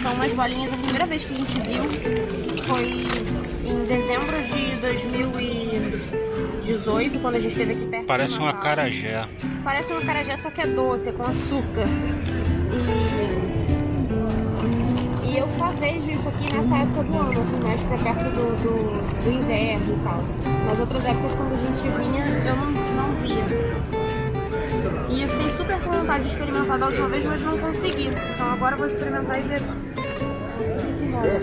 são umas bolinhas. A primeira vez que a gente viu foi em dezembro de 2018, quando a gente esteve aqui perto. Parece um acarajé. Parece um acarajé, só que é doce, é com açúcar. E eu só vejo isso aqui nessa época do ano, assim, mais pra perto do inverno e tal. Nas outras épocas, quando a gente vinha, eu não via. E eu fiquei super com vontade de experimentar da última vez, mas não consegui. Então agora eu vou experimentar e ver o que rola.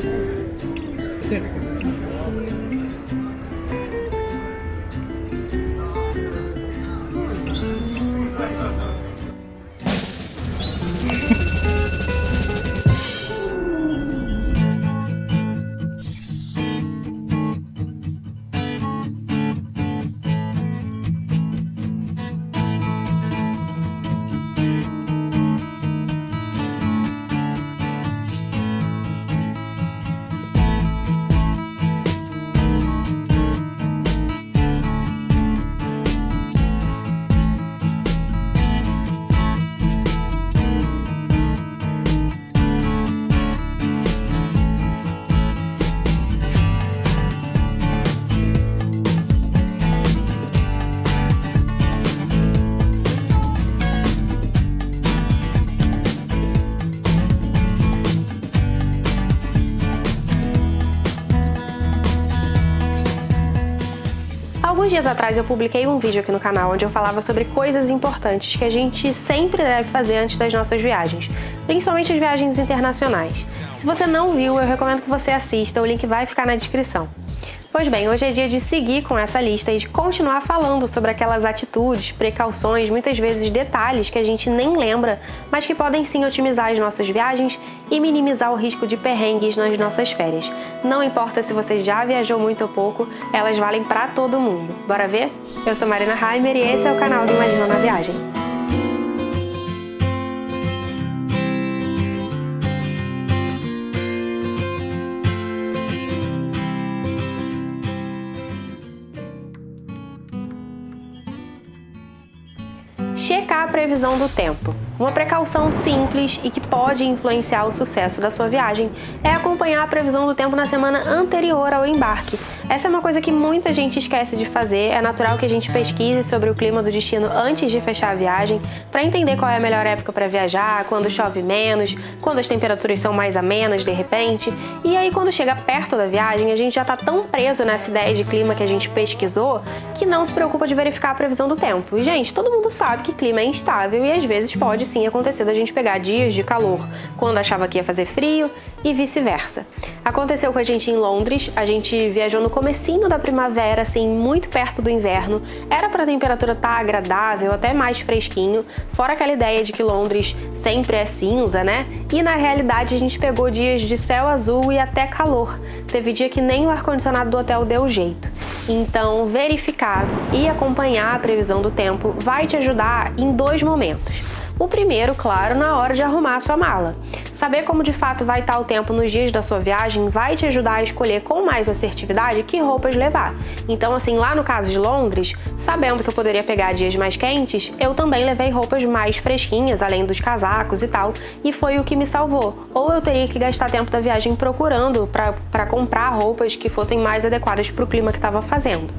Alguns dias atrás eu publiquei um vídeo aqui no canal onde eu falava sobre coisas importantes que a gente sempre deve fazer antes das nossas viagens, principalmente as viagens internacionais. Se você não viu, eu recomendo que você assista, o link vai ficar na descrição. Pois bem, hoje é dia de seguir com essa lista e de continuar falando sobre aquelas atitudes, precauções, muitas vezes detalhes que a gente nem lembra, mas que podem sim otimizar as nossas viagens e minimizar o risco de perrengues nas nossas férias. Não importa se você já viajou muito ou pouco, elas valem pra todo mundo. Bora ver? Eu sou Marina Heimer e esse é o canal do Imagina na Viagem. Checar a previsão do tempo. Uma precaução simples e que pode influenciar o sucesso da sua viagem é acompanhar a previsão do tempo na semana anterior ao embarque. Essa é uma coisa que muita gente esquece de fazer, é natural que a gente pesquise sobre o clima do destino antes de fechar a viagem, para entender qual é a melhor época para viajar, quando chove menos, quando as temperaturas são mais amenas de repente, e aí quando chega perto da viagem a gente já está tão preso nessa ideia de clima que a gente pesquisou, que não se preocupa de verificar a previsão do tempo. E gente, todo mundo sabe que clima é instável e às vezes pode sim acontecer da gente pegar dias de calor quando achava que ia fazer frio e vice-versa. Aconteceu com a gente em Londres, a gente viajou no comecinho da primavera, assim, muito perto do inverno, era pra temperatura estar agradável, até mais fresquinho, fora aquela ideia de que Londres sempre é cinza, né? E na realidade a gente pegou dias de céu azul e até calor. Teve dia que nem o ar-condicionado do hotel deu jeito. Então, verificar e acompanhar a previsão do tempo vai te ajudar em dois momentos. O primeiro, claro, na hora de arrumar a sua mala. Saber como de fato vai estar o tempo nos dias da sua viagem vai te ajudar a escolher com mais assertividade que roupas levar. Então, assim, lá no caso de Londres, sabendo que eu poderia pegar dias mais quentes, eu também levei roupas mais fresquinhas, além dos casacos e tal, e foi o que me salvou. Ou eu teria que gastar tempo da viagem procurando para comprar roupas que fossem mais adequadas para o clima que estava fazendo.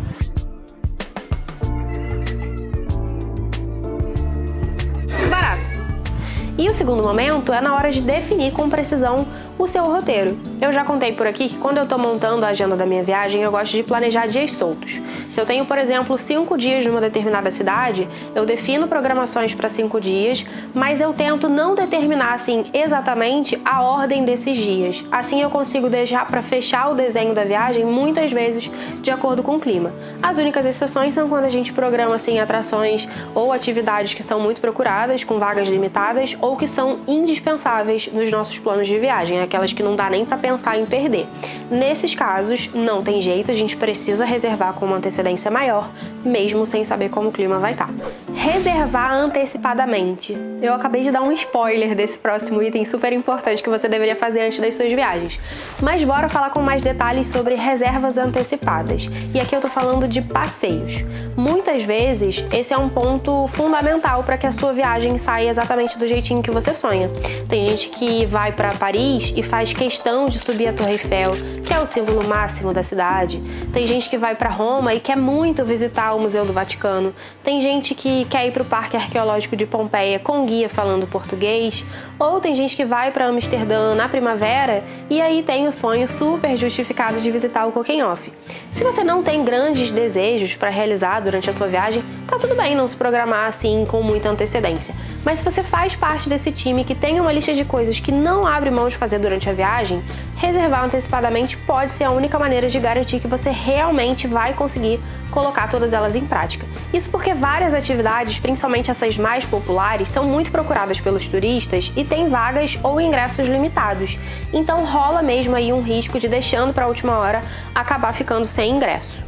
E o segundo momento é na hora de definir com precisão o seu roteiro. Eu já contei por aqui que quando eu tô montando a agenda da minha viagem, eu gosto de planejar dias soltos. Se eu tenho, por exemplo, 5 dias numa determinada cidade, eu defino programações para 5 dias, mas eu tento não determinar assim exatamente a ordem desses dias. Assim eu consigo deixar para fechar o desenho da viagem muitas vezes de acordo com o clima. As únicas exceções são quando a gente programa assim atrações ou atividades que são muito procuradas, com vagas limitadas, ou que são indispensáveis nos nossos planos de viagem, aquelas que não dá nem para pensar em perder. Nesses casos, não tem jeito, a gente precisa reservar com uma antecedência antecedência maior, mesmo sem saber como o clima vai estar. Reservar antecipadamente. Eu acabei de dar um spoiler desse próximo item super importante que você deveria fazer antes das suas viagens. Mas bora falar com mais detalhes sobre reservas antecipadas. E aqui eu tô falando de passeios. Muitas vezes, esse é um ponto fundamental para que a sua viagem saia exatamente do jeitinho que você sonha. Tem gente que vai para Paris e faz questão de subir a Torre Eiffel, que é o símbolo máximo da cidade. Tem gente que vai para Roma e quer muito visitar o Museu do Vaticano. Tem gente que quer ir para o Parque Arqueológico de Pompeia com guia falando português. Ou tem gente que vai para Amsterdã na primavera e aí tem o sonho super justificado de visitar o Keukenhof. Se você não tem grandes desejos para realizar durante a sua viagem, tá tudo bem não se programar assim com muita antecedência. Mas se você faz parte desse time que tem uma lista de coisas que não abre mão de fazer durante a viagem, reservar antecipadamente pode ser a única maneira de garantir que você realmente vai conseguir colocar todas elas em prática. Isso porque várias atividades, principalmente essas mais populares, são muito procuradas pelos turistas e têm vagas ou ingressos limitados. Então rola mesmo aí um risco de, deixando para a última hora, acabar ficando sem ingresso.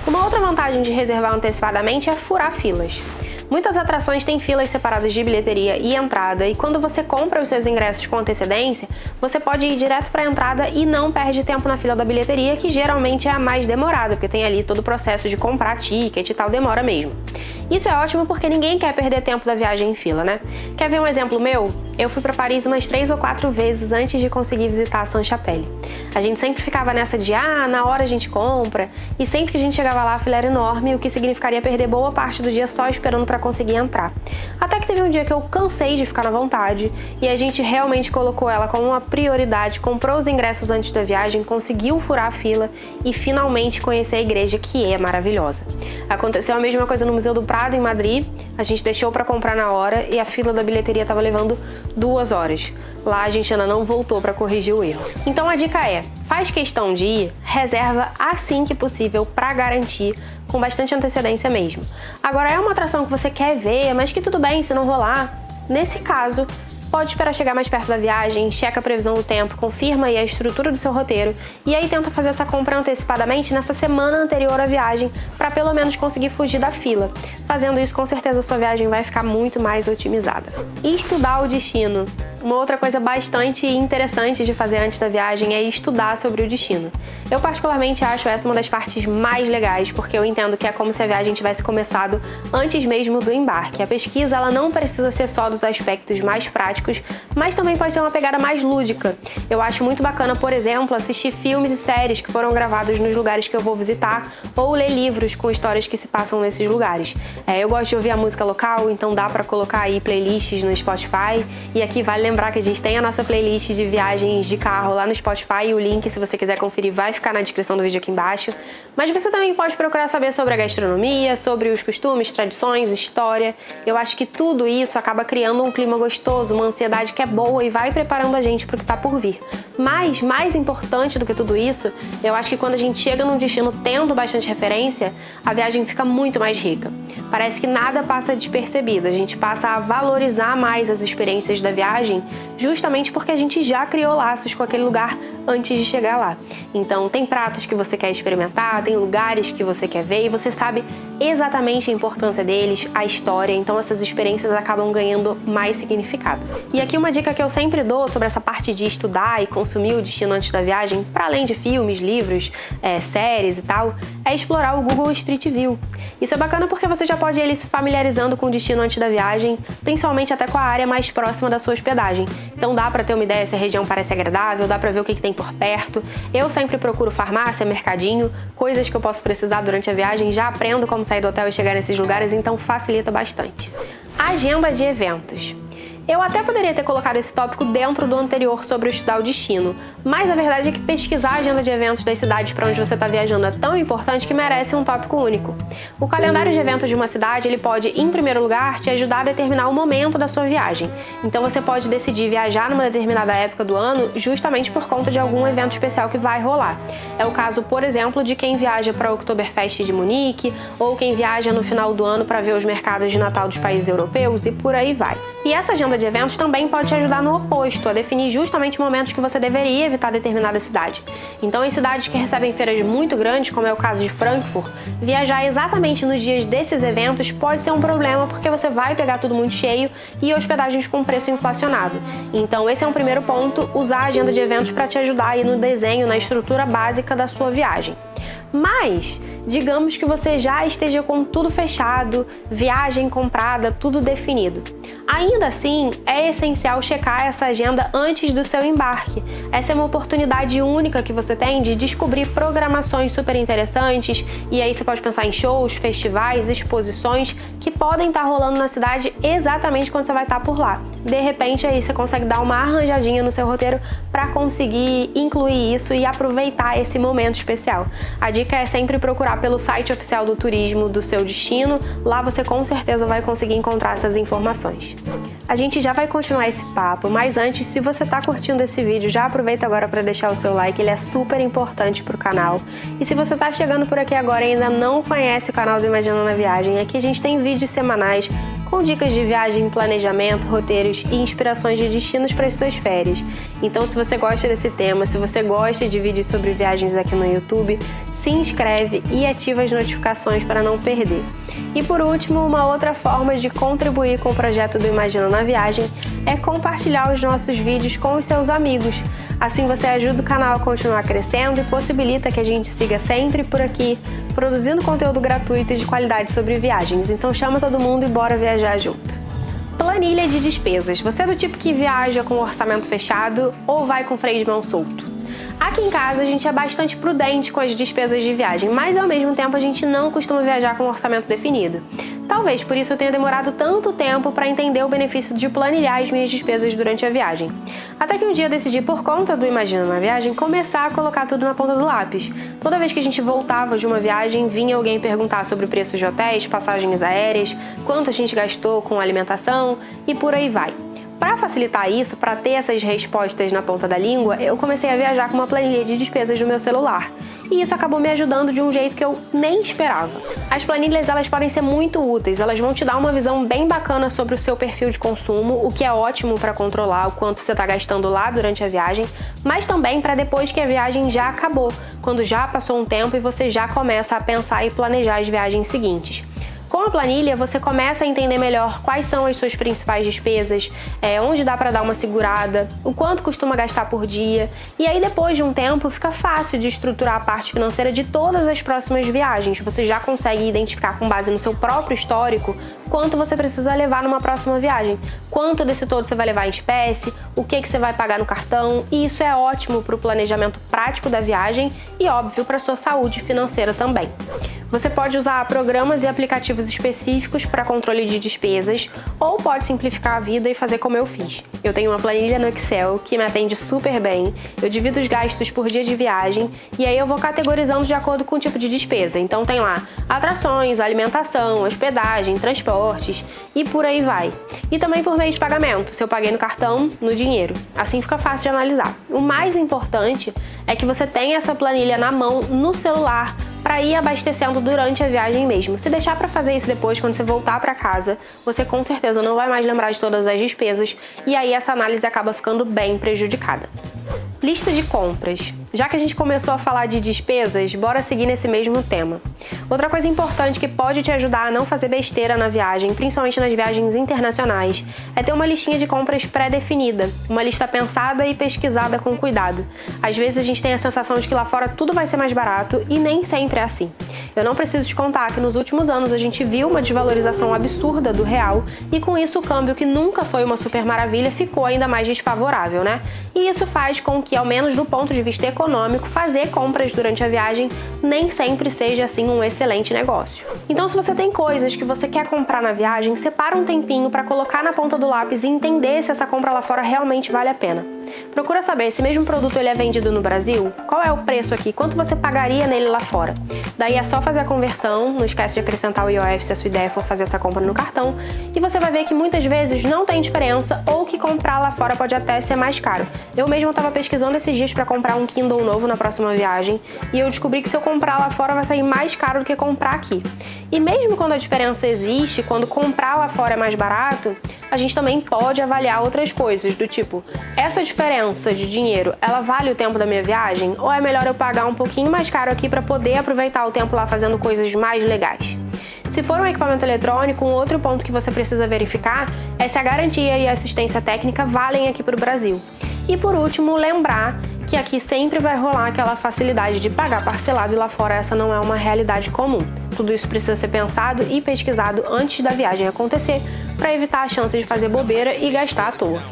Uma outra vantagem de reservar antecipadamente é furar filas. Muitas atrações têm filas separadas de bilheteria e entrada, e quando você compra os seus ingressos com antecedência, você pode ir direto para a entrada e não perde tempo na fila da bilheteria, que geralmente é a mais demorada, porque tem ali todo o processo de comprar ticket e tal, demora mesmo. Isso é ótimo porque ninguém quer perder tempo da viagem em fila, né? Quer ver um exemplo meu? Eu fui para Paris umas 3 ou 4 vezes antes de conseguir visitar a Sainte-Chapelle. A gente sempre ficava nessa de, na hora a gente compra, e sempre que a gente chegava lá a fila era enorme, o que significaria perder boa parte do dia só esperando para conseguir entrar. Até que teve um dia que eu cansei de ficar na vontade, e a gente realmente colocou ela como uma prioridade, comprou os ingressos antes da viagem, conseguiu furar a fila e finalmente conhecer a igreja, que é maravilhosa. Aconteceu a mesma coisa no Museu do Prado, em Madrid. A gente deixou para comprar na hora e a fila da bilheteria estava levando 2 horas. Lá a gente ainda não voltou para corrigir o erro. Então a dica é, faz questão de ir, reserva assim que possível para garantir, com bastante antecedência mesmo. Agora, é uma atração que você quer ver, mas que tudo bem se não rolar. Nesse caso, pode esperar chegar mais perto da viagem, checa a previsão do tempo, confirma aí a estrutura do seu roteiro e aí tenta fazer essa compra antecipadamente nessa semana anterior à viagem para pelo menos conseguir fugir da fila. Fazendo isso, com certeza a sua viagem vai ficar muito mais otimizada. E estudar o destino. Uma outra coisa bastante interessante de fazer antes da viagem é estudar sobre o destino. Eu particularmente acho essa uma das partes mais legais, porque eu entendo que é como se a viagem tivesse começado antes mesmo do embarque. A pesquisa ela não precisa ser só dos aspectos mais práticos, mas também pode ter uma pegada mais lúdica. Eu acho muito bacana, por exemplo, assistir filmes e séries que foram gravados nos lugares que eu vou visitar, ou ler livros com histórias que se passam nesses lugares. Eu gosto de ouvir a música local, então dá pra colocar aí playlists no Spotify, e aqui vale lembrar que a gente tem a nossa playlist de viagens de carro lá no Spotify, e o link, se você quiser conferir, vai ficar na descrição do vídeo aqui embaixo. Mas você também pode procurar saber sobre a gastronomia, sobre os costumes, tradições, história. Eu acho que tudo isso acaba criando um clima gostoso, uma ansiedade que é boa e vai preparando a gente para o que está por vir. Mas, mais importante do que tudo isso, eu acho que quando a gente chega num destino tendo bastante referência, a viagem fica muito mais rica. Parece que nada passa despercebido, a gente passa a valorizar mais as experiências da viagem, justamente porque a gente já criou laços com aquele lugar antes de chegar lá. Então, tem pratos que você quer experimentar, tem lugares que você quer ver e você sabe exatamente a importância deles, a história, então essas experiências acabam ganhando mais significado. E aqui uma dica que eu sempre dou sobre essa parte de estudar e consumir o destino antes da viagem, para além de filmes, livros, séries e tal, é explorar o Google Street View. Isso é bacana porque você já pode ir se familiarizando com o destino antes da viagem, principalmente até com a área mais próxima da sua hospedagem. Então dá para ter uma ideia se a região parece agradável, dá para ver o que tem por perto. Eu sempre procuro farmácia, mercadinho, coisas que eu posso precisar durante a viagem, já aprendo como sair do hotel e chegar nesses lugares, então facilita bastante. Agenda de eventos. Eu até poderia ter colocado esse tópico dentro do anterior sobre estudar o destino, mas a verdade é que pesquisar a agenda de eventos das cidades para onde você está viajando é tão importante que merece um tópico único. O calendário de eventos de uma cidade, ele pode, em primeiro lugar, te ajudar a determinar o momento da sua viagem. Então você pode decidir viajar numa determinada época do ano justamente por conta de algum evento especial que vai rolar. É o caso, por exemplo, de quem viaja para o Oktoberfest de Munique, ou quem viaja no final do ano para ver os mercados de Natal dos países europeus, e por aí vai. E essa agenda agenda de eventos também pode te ajudar no oposto, a definir justamente momentos que você deveria evitar determinada cidade. Então, em cidades que recebem feiras muito grandes, como é o caso de Frankfurt, viajar exatamente nos dias desses eventos pode ser um problema porque você vai pegar tudo muito cheio e hospedagens com preço inflacionado. Então, esse é um primeiro ponto, usar a agenda de eventos para te ajudar aí no desenho, na estrutura básica da sua viagem. Mas, digamos que você já esteja com tudo fechado, viagem comprada, tudo definido. Ainda assim, é essencial checar essa agenda antes do seu embarque. Essa é uma oportunidade única que você tem de descobrir programações super interessantes, e aí você pode pensar em shows, festivais, exposições que podem estar rolando na cidade exatamente quando você vai estar por lá. De repente, aí você consegue dar uma arranjadinha no seu roteiro para conseguir incluir isso e aproveitar esse momento especial. A dica é sempre procurar pelo site oficial do turismo do seu destino, lá você com certeza vai conseguir encontrar essas informações. A gente já vai continuar esse papo, mas antes, se você está curtindo esse vídeo, já aproveita agora para deixar o seu like, ele é super importante para o canal. E se você está chegando por aqui agora e ainda não conhece o canal do Imaginando a Viagem, aqui a gente tem vídeos semanais com dicas de viagem, planejamento, roteiros e inspirações de destinos para as suas férias. Então, se você gosta desse tema, se você gosta de vídeos sobre viagens aqui no YouTube, se inscreve e ativa as notificações para não perder. E por último, uma outra forma de contribuir com o projeto do Imaginando a Viagem é compartilhar os nossos vídeos com os seus amigos. Assim você ajuda o canal a continuar crescendo e possibilita que a gente siga sempre por aqui, produzindo conteúdo gratuito e de qualidade sobre viagens. Então chama todo mundo e bora viajar junto. Planilha de despesas. Você é do tipo que viaja com o orçamento fechado ou vai com freio de mão solto? Aqui em casa a gente é bastante prudente com as despesas de viagem, mas ao mesmo tempo a gente não costuma viajar com um orçamento definido. Talvez por isso eu tenha demorado tanto tempo para entender o benefício de planilhar as minhas despesas durante a viagem. Até que um dia eu decidi, por conta do Imaginando a Viagem, começar a colocar tudo na ponta do lápis. Toda vez que a gente voltava de uma viagem, vinha alguém perguntar sobre preços de hotéis, passagens aéreas, quanto a gente gastou com alimentação e por aí vai. Para facilitar isso, para ter essas respostas na ponta da língua, eu comecei a viajar com uma planilha de despesas no meu celular. E isso acabou me ajudando de um jeito que eu nem esperava. As planilhas, elas podem ser muito úteis, elas vão te dar uma visão bem bacana sobre o seu perfil de consumo, o que é ótimo para controlar o quanto você está gastando lá durante a viagem, mas também para depois que a viagem já acabou, quando já passou um tempo e você já começa a pensar e planejar as viagens seguintes. Com a planilha, você começa a entender melhor quais são as suas principais despesas, onde dá para dar uma segurada, o quanto costuma gastar por dia, e aí depois de um tempo fica fácil de estruturar a parte financeira de todas as próximas viagens. Você já consegue identificar com base no seu próprio histórico quanto você precisa levar numa próxima viagem, quanto desse todo você vai levar em espécie, o que você vai pagar no cartão, e isso é ótimo para o planejamento prático da viagem e, óbvio, para a sua saúde financeira também. Você pode usar programas e aplicativos específicos para controle de despesas ou pode simplificar a vida e fazer como eu fiz. Eu tenho uma planilha no Excel que me atende super bem, eu divido os gastos por dia de viagem e aí eu vou categorizando de acordo com o tipo de despesa. Então tem lá atrações, alimentação, hospedagem, transportes e por aí vai. E também por meio de pagamento, se eu paguei no cartão, no dinheiro. Assim fica fácil de analisar. O mais importante é que você tenha essa planilha na mão, no celular, para ir abastecendo durante a viagem mesmo. Se deixar para fazer isso depois, quando você voltar para casa, você com certeza não vai mais lembrar de todas as despesas e aí essa análise acaba ficando bem prejudicada. Lista de compras. Já que a gente começou a falar de despesas, bora seguir nesse mesmo tema. Outra coisa importante que pode te ajudar a não fazer besteira na viagem, principalmente nas viagens internacionais, é ter uma listinha de compras pré-definida, uma lista pensada e pesquisada com cuidado. Às vezes a gente tem a sensação de que lá fora tudo vai ser mais barato e nem sempre é assim. Eu não preciso te contar que nos últimos anos a gente viu uma desvalorização absurda do real e com isso o câmbio, que nunca foi uma super maravilha, ficou ainda mais desfavorável, né? E isso faz com que, ao menos do ponto de vista econômico, fazer compras durante a viagem nem sempre seja assim um excelente negócio. Então, se você tem coisas que você quer comprar na viagem, separa um tempinho para colocar na ponta do lápis e entender se essa compra lá fora realmente vale a pena. Procura saber se mesmo produto ele é vendido no Brasil, qual é o preço aqui, quanto você pagaria nele lá fora. Daí é só fazer a conversão, não esquece de acrescentar o IOF se a sua ideia for fazer essa compra no cartão, e você vai ver que muitas vezes não tem diferença ou que comprar lá fora pode até ser mais caro. Eu mesma estava pesquisando economizando esses dias para comprar um Kindle novo na próxima viagem e eu descobri que se eu comprar lá fora vai sair mais caro do que comprar aqui. E mesmo quando a diferença existe, quando comprar lá fora é mais barato, a gente também pode avaliar outras coisas, do tipo, essa diferença de dinheiro, ela vale o tempo da minha viagem? Ou é melhor eu pagar um pouquinho mais caro aqui para poder aproveitar o tempo lá fazendo coisas mais legais? Se for um equipamento eletrônico, um outro ponto que você precisa verificar é se a garantia e a assistência técnica valem aqui para o Brasil. E por último, lembrar que aqui sempre vai rolar aquela facilidade de pagar parcelado e lá fora essa não é uma realidade comum. Tudo isso precisa ser pensado e pesquisado antes da viagem acontecer para evitar a chance de fazer bobeira e gastar à toa.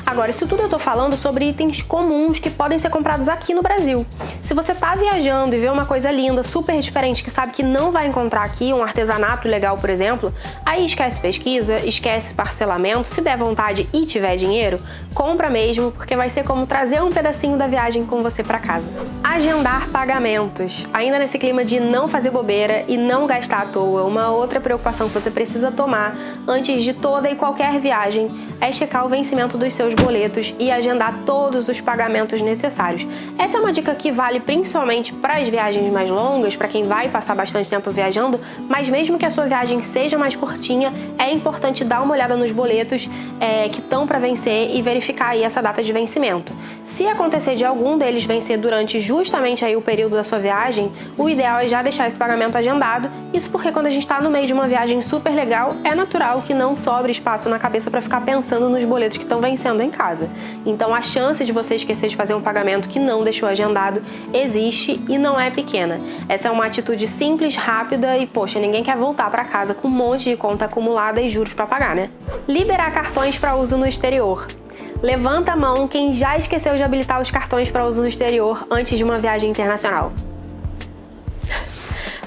Agora, isso tudo eu tô falando sobre itens comuns que podem ser comprados aqui no Brasil. Se você tá viajando e vê uma coisa linda, super diferente, que sabe que não vai encontrar aqui, um artesanato legal, por exemplo, aí esquece pesquisa, esquece parcelamento, se der vontade e tiver dinheiro, compra mesmo, porque vai ser como trazer um pedacinho da viagem com você para casa. Agendar pagamentos. Ainda nesse clima de não fazer bobeira e não gastar à toa, uma outra preocupação que você precisa tomar antes de toda e qualquer viagem é checar o vencimento dos seus boletos e agendar todos os pagamentos necessários. Essa é uma dica que vale principalmente para as viagens mais longas, para quem vai passar bastante tempo viajando, mas mesmo que a sua viagem seja mais curtinha, é importante dar uma olhada nos boletos que estão para vencer e verificar aí essa data de vencimento. Se acontecer de algum deles vencer durante justamente aí o período da sua viagem, o ideal é já deixar esse pagamento agendado. Isso porque quando a gente está no meio de uma viagem super legal, é natural que não sobre espaço na cabeça para ficar pensando nos boletos que estão vencendo em casa. Então a chance de você esquecer de fazer um pagamento que não deixou agendado existe e não é pequena. Essa é uma atitude simples, rápida e, poxa, ninguém quer voltar para casa com um monte de conta acumulada e juros para pagar, né? Liberar cartões para uso no exterior. Levanta a mão quem já esqueceu de habilitar os cartões para uso no exterior antes de uma viagem internacional.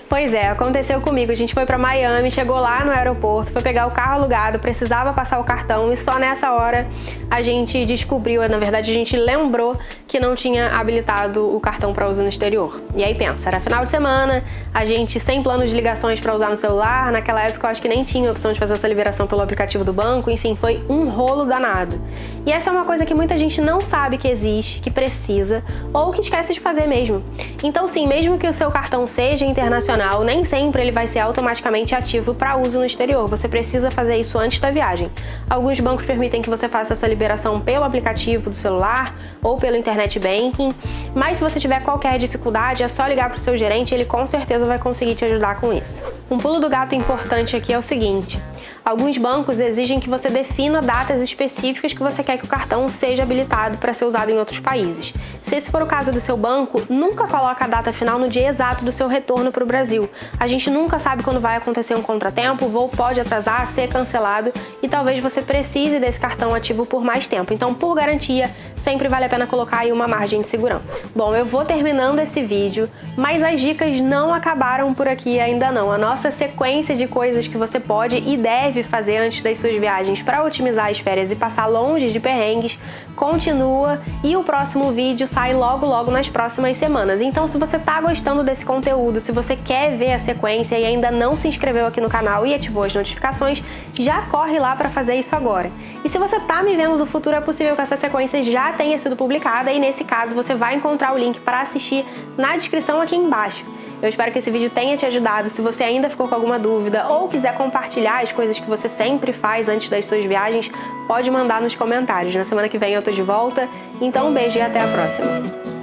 Pois é, aconteceu comigo. A gente foi pra Miami, chegou lá no aeroporto, foi pegar o carro alugado, precisava passar o cartão e só nessa hora a gente descobriu, na verdade a gente lembrou que não tinha habilitado o cartão para uso no exterior. E aí pensa, era final de semana, a gente sem plano de ligações para usar no celular, naquela época eu acho que nem tinha a opção de fazer essa liberação pelo aplicativo do banco, enfim, foi um rolo danado. E essa é uma coisa que muita gente não sabe que existe, que precisa, ou que esquece de fazer mesmo. Então sim, mesmo que o seu cartão seja internacional, nem sempre ele vai ser automaticamente ativo para uso no exterior. Você precisa fazer isso antes da viagem. Alguns bancos permitem que você faça essa liberação pelo aplicativo do celular ou pelo internet banking, mas se você tiver qualquer dificuldade, é só ligar para o seu gerente, ele com certeza vai conseguir te ajudar com isso. Um pulo do gato importante aqui é o seguinte: alguns bancos exigem que você defina datas específicas que você quer que o cartão seja habilitado para ser usado em outros países. Se esse for o caso do seu banco, nunca coloque a data final no dia exato do seu retorno para o Brasil. A gente nunca sabe quando vai acontecer um contratempo, o voo pode atrasar, ser cancelado e talvez você precise desse cartão ativo por mais tempo. Então, por garantia, sempre vale a pena colocar aí uma margem de segurança. Bom, eu vou terminando esse vídeo, mas as dicas não acabaram por aqui ainda não. A nossa sequência de coisas que você pode e deve fazer antes das suas viagens para otimizar as férias e passar longe de perrengues continua e o próximo vídeo sai logo nas próximas semanas. Então, se você tá gostando desse conteúdo, se você quer ver a sequência e ainda não se inscreveu aqui no canal e ativou as notificações, já corre lá para fazer isso agora. E se você tá me vendo do futuro, é possível que essa sequência já tenha sido publicada e nesse caso você vai encontrar o link para assistir na descrição aqui embaixo. Eu espero que esse vídeo tenha te ajudado. Se você ainda ficou com alguma dúvida ou quiser compartilhar as coisas que você sempre faz antes das suas viagens, pode mandar nos comentários. Na semana que vem eu tô de volta. Então um beijo e até a próxima.